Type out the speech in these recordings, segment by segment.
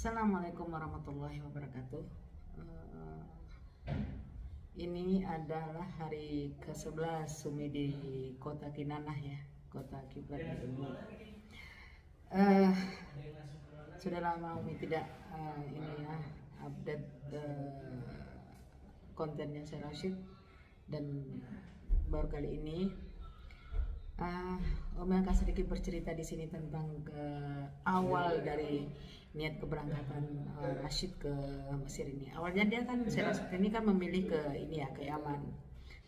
Assalamualaikum warahmatullahi wabarakatuh. Ini adalah hari ke-11 Umi di kota Kinanah ya, kota kiblat Umi. Sudah lama Umi tidak update kontennya Syekh Rashid, dan baru kali ini Umi akan sedikit bercerita di sini tentang awal dari niat keberangkatan Rashid ke Mesir ini. Awalnya dia kan Syekh Rashid ini kan memilih ke Yaman.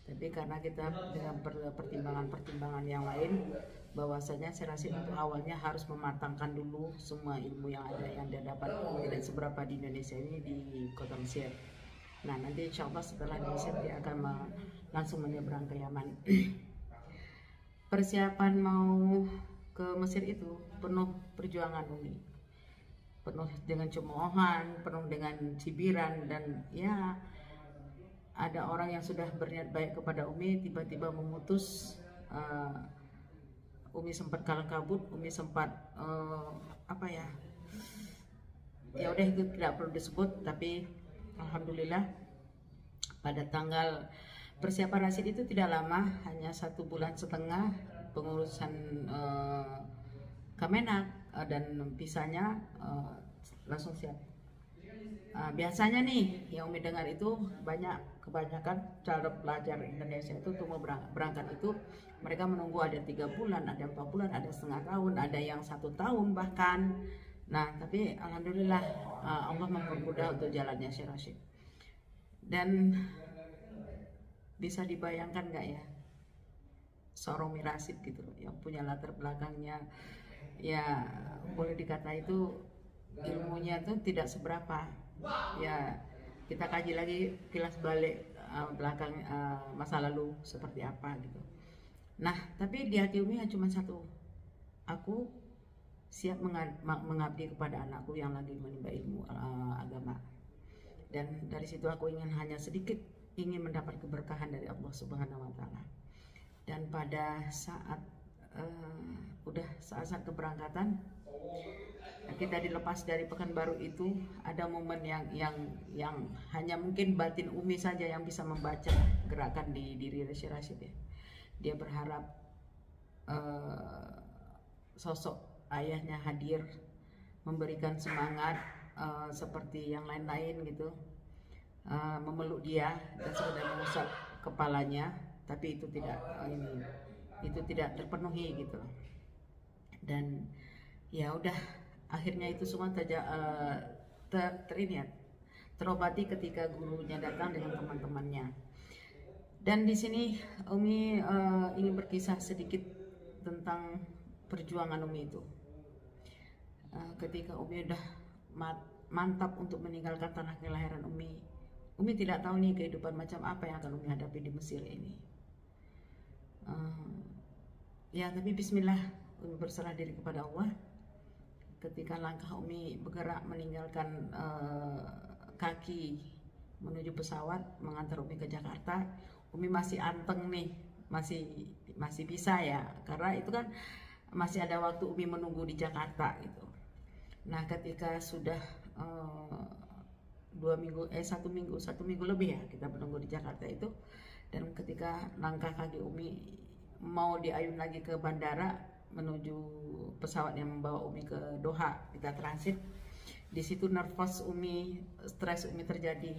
Tapi karena kita dengan pertimbangan yang lain, bahwasanya Syekh Rashid untuk awalnya harus mematangkan dulu semua ilmu yang ada, yang dia dapat tidak seberapa di Indonesia ini, di kota Mesir. Nah, nanti insya Allah setelah di Mesir dia akan langsung menyeberang ke Yaman. Persiapan mau ke Mesir itu penuh perjuangan Umi, penuh dengan cemoohan, penuh dengan cibiran, dan ya ada orang yang sudah berniat baik kepada Umi tiba-tiba memutus. Umi sempat kalang kabut, Umi sempat ya udah itu tidak perlu disebut, tapi alhamdulillah pada tanggal persiapan Rashid itu tidak lama, hanya 1,5 bulan pengurusan Kemenak dan visanya langsung siap. Biasanya nih yang Umi dengar itu kebanyakan cara pelajar Indonesia itu untuk berangkat itu mereka menunggu ada 3 bulan, ada 4 bulan, ada setengah tahun, ada yang 1 tahun bahkan. Nah, tapi alhamdulillah Allah mempermudah untuk jalannya Syekh Rashid. Dan bisa dibayangkan nggak ya, seorang Umi Rashid gitu yang punya latar belakangnya ya boleh dikata itu ilmunya tuh tidak seberapa ya. Kita kaji lagi kilas balik belakang masa lalu seperti apa gitu. Nah, tapi di hati Umi cuma satu, aku siap mengabdi kepada anakku yang lagi menimba ilmu agama. Dan dari situ aku hanya sedikit ingin mendapat keberkahan dari Allah Subhanahu wa Ta'ala. Dan pada saat saat keberangkatan kita dilepas dari Pekanbaru itu, ada momen yang hanya mungkin batin Umi saja yang bisa membaca gerakan di diri Syekh Rashid ya. Dia berharap sosok ayahnya hadir, memberikan semangat seperti yang lain-lain gitu, memeluk dia dan sekedar mengusap kepalanya, tapi itu tidak terpenuhi gitu. Dan ya udah, akhirnya itu semua terobati ketika gurunya datang dengan teman-temannya. Dan di sini Umi ingin berkisah sedikit tentang perjuangan Umi itu. Ketika Umi udah mantap untuk meninggalkan tanah kelahiran Umi tidak tahu nih kehidupan macam apa yang akan Umi hadapi di Mesir ini. Ya tapi bismillah, Umi berserah diri kepada Allah. Ketika langkah Umi bergerak meninggalkan kaki menuju pesawat mengantar Umi ke Jakarta, Umi masih anteng nih, masih bisa ya, karena itu kan masih ada waktu Umi menunggu di Jakarta gitu. Nah, ketika sudah 1 minggu lebih ya kita menunggu di Jakarta itu, dan ketika langkah kaki Umi mau diayun lagi ke bandara menuju pesawat yang membawa Umi ke Doha, kita transit. Di situ nervous Umi, stres Umi terjadi,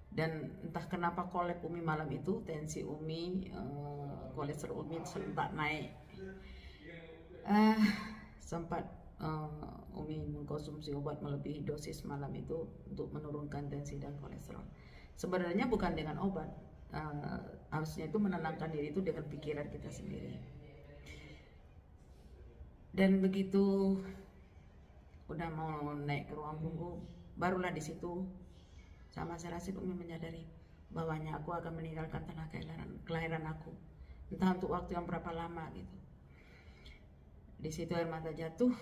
dan entah kenapa kolab Umi malam itu, tensi Umi, kolesterol Umi sempat naik. Sempat Umi mengkonsumsi obat melebihi dosis malam itu untuk menurunkan tensi dan kolesterol. Sebenarnya bukan dengan obat, harusnya itu menenangkan diri itu dengan pikiran kita sendiri. Dan begitu udah mau naik ke ruang tunggu, barulah di situ sama Syekh Rashid Umi menyadari bahwanya aku akan meninggalkan tanah kelahiran aku, entah untuk waktu yang berapa lama gitu. Di situ air mata jatuh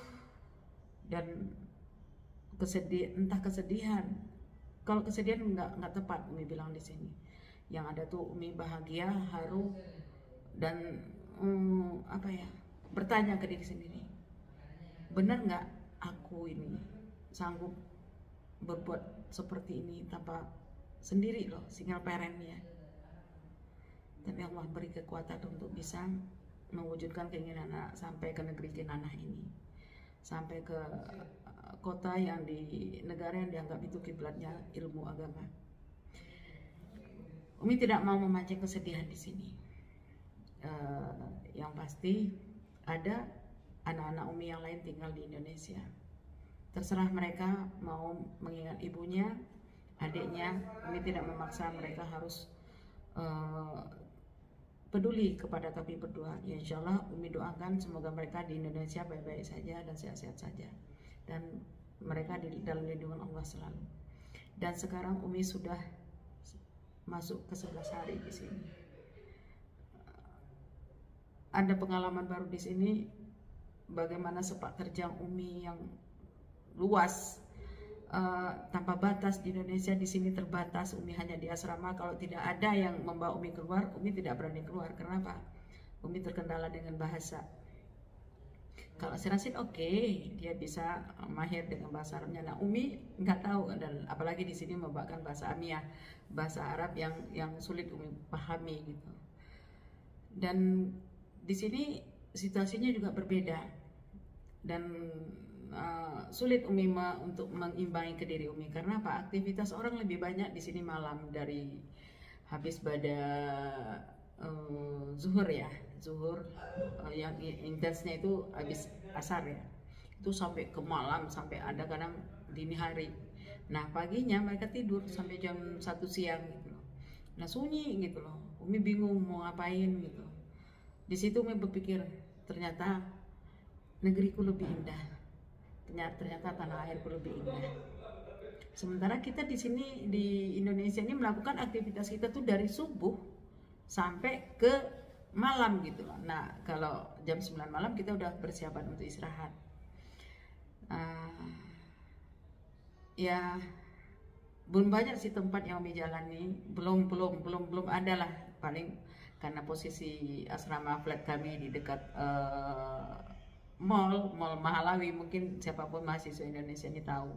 dan entah kesedihan. Kalau kesedihan nggak tepat Umi bilang di sini. Yang ada tuh Umi bahagia, haru, dan bertanya ke diri sendiri, benar nggak aku ini sanggup berbuat seperti ini tanpa sendiri loh, single parent ya. Tapi Allah beri kekuatan untuk bisa mewujudkan keinginan anak sampai ke negeri Kinanah ini, sampai ke kota yang di negara yang dianggap itu kiblatnya ilmu agama. Umi tidak mau memancing kesedihan di sini. Yang pasti ada anak-anak Umi yang lain tinggal di Indonesia. Terserah mereka mau mengingat ibunya, adiknya. Umi tidak memaksa mereka harus peduli kepada kami berdua. Ya insya Allah Umi doakan semoga mereka di Indonesia baik-baik saja dan sehat-sehat saja, dan mereka di dalam lindungan Allah selalu. Dan sekarang Umi sudah masuk ke 11 hari di sini. Ada pengalaman baru di sini, bagaimana sepak terjang Umi yang luas, tanpa batas. Di Indonesia di sini terbatas, Umi hanya di asrama. Kalau tidak ada yang membawa Umi keluar, Umi tidak berani keluar. Kenapa? Umi terkendala dengan bahasa. Kalau Serasid oke, dia bisa mahir dengan bahasa Arabnya. Nah Umi nggak tahu, dan apalagi di sini membawakan bahasa Amiyah, bahasa Arab yang sulit Umi pahami gitu. Dan di sini situasinya juga berbeda, dan sulit Umi untuk mengimbangi ke diri Umi. Karena apa? Aktivitas orang lebih banyak di sini malam, dari habis pada zuhur ya, zuhur yang intensnya itu habis asar ya, itu sampai ke malam, sampai ada kadang dini hari. Nah paginya mereka tidur sampai jam 1 siang gitu loh. Nah sunyi gitu loh. Umi bingung mau ngapain gitu. Di situ Umi berpikir, ternyata negeriku lebih indah, ternyata tanah airku lebih indah. Sementara kita di sini di Indonesia ini melakukan aktivitas kita tuh dari subuh sampai ke malam gitu loh. Nah kalau jam 9 malam kita udah persiapan untuk istirahat. Ya belum banyak sih tempat yang Umi jalani, belum ada lah. Paling karena posisi asrama flat kami di dekat mall Mahalawi, mungkin siapapun mahasiswa Indonesia ini tahu,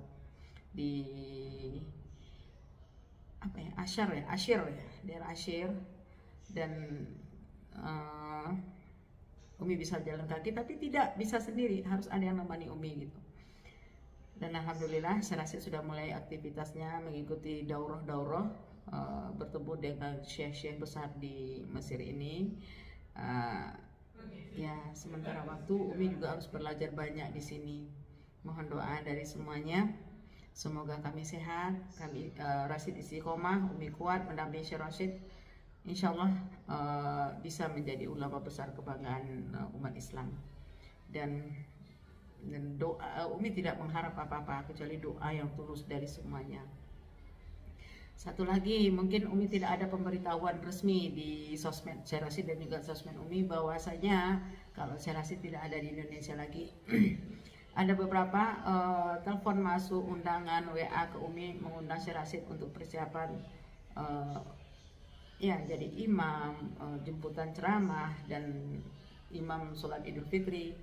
di apa ya, Asyir ya, daerah Asyir. Dan Umi bisa jalan kaki, tapi tidak bisa sendiri, harus ada yang menemani Umi gitu. Dan alhamdulillah Serasid sudah mulai aktivitasnya mengikuti daurah bertemu dengan syekh-syekh besar di Mesir ini. Ya sementara waktu Umi juga harus belajar banyak di sini. Mohon doa dari semuanya, semoga kami sehat, kami Rasid istiqomah, Umi kuat mendampingi Syekh Rasid. Insya Allah bisa menjadi ulama besar kebanggaan umat Islam. Dan doa Umi tidak mengharap apa-apa kecuali doa yang tulus dari semuanya. Satu lagi, mungkin Umi tidak ada pemberitahuan resmi di sosmed Syekh Rasid dan juga sosmed Umi bahwasanya kalau Syekh Rasid tidak ada di Indonesia lagi. Ada beberapa telepon masuk, undangan WA ke Umi mengundang Syekh Rasid untuk persiapan ya jadi imam, jemputan ceramah, dan imam sholat Idul Fitri.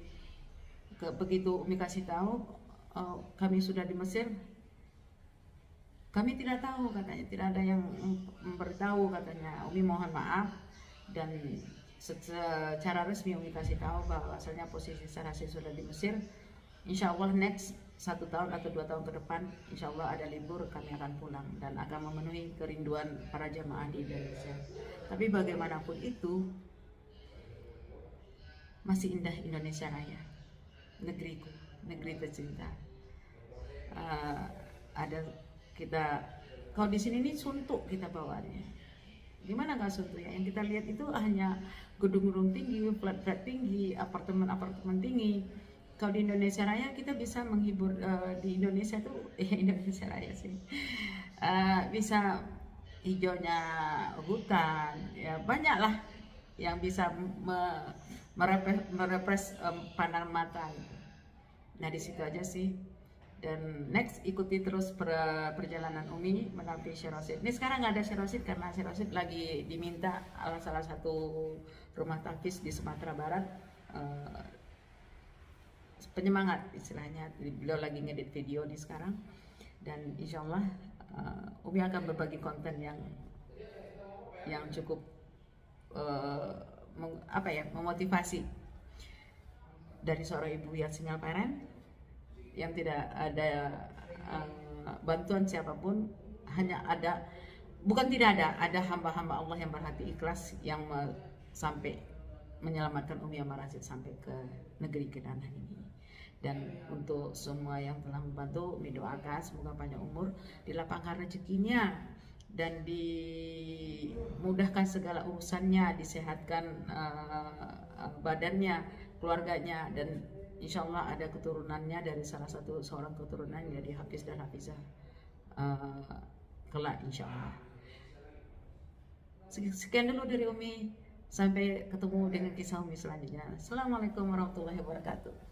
Begitu Umi kasih tahu kami sudah di Mesir, kami tidak tahu katanya, tidak ada yang memberitahu katanya. Umi mohon maaf, dan secara resmi Umi kasih tahu bahwasanya posisi Serasid sudah di Mesir. Insya Allah next 1 tahun atau 2 tahun ke depan, insya Allah ada libur, kami akan pulang dan akan memenuhi kerinduan para jamaah di Indonesia. Tapi bagaimanapun itu, masih indah Indonesia Raya, negeriku, negeri tercinta. Ada kita, kalau di sini ini suntuk kita bawaannya. Gimana nggak suntuk ya? Yang kita lihat itu hanya gedung-gedung tinggi, flat-flat tinggi, apartemen-apartemen tinggi. Kalau di Indonesia Raya kita bisa menghibur, di Indonesia tuh Indonesia Raya sih bisa hijaunya hutan, ya banyak lah yang bisa merepres pandangan mata. Nah di situ aja sih. Dan next ikuti terus perjalanan Umi menampilkan Syekh Rasid. Ini sekarang nggak ada Syekh Rasid karena Syekh Rasid lagi diminta salah satu rumah tahfiz di Sumatera Barat penyemangat istilahnya. Beliau lagi ngedit video nih sekarang, dan insya Allah Umi akan berbagi konten yang cukup memotivasi dari seorang ibu yang single parent yang tidak ada bantuan siapapun, hanya ada hamba-hamba Allah yang berhati ikhlas yang sampai menyelamatkan Umi Amar Rashid sampai ke negeri Kedanah ini. Dan untuk semua yang telah membantu, Umi doakan semoga panjang umur, dilapangkan rezekinya dan dimudahkan segala urusannya, disehatkan badannya, keluarganya, dan insya Allah ada keturunannya dari seorang keturunan jadi hafiz dan hafizah kelak insya Allah. Sekian dulu dari Umi, sampai ketemu dengan kisah Umi selanjutnya. Assalamualaikum warahmatullahi wabarakatuh.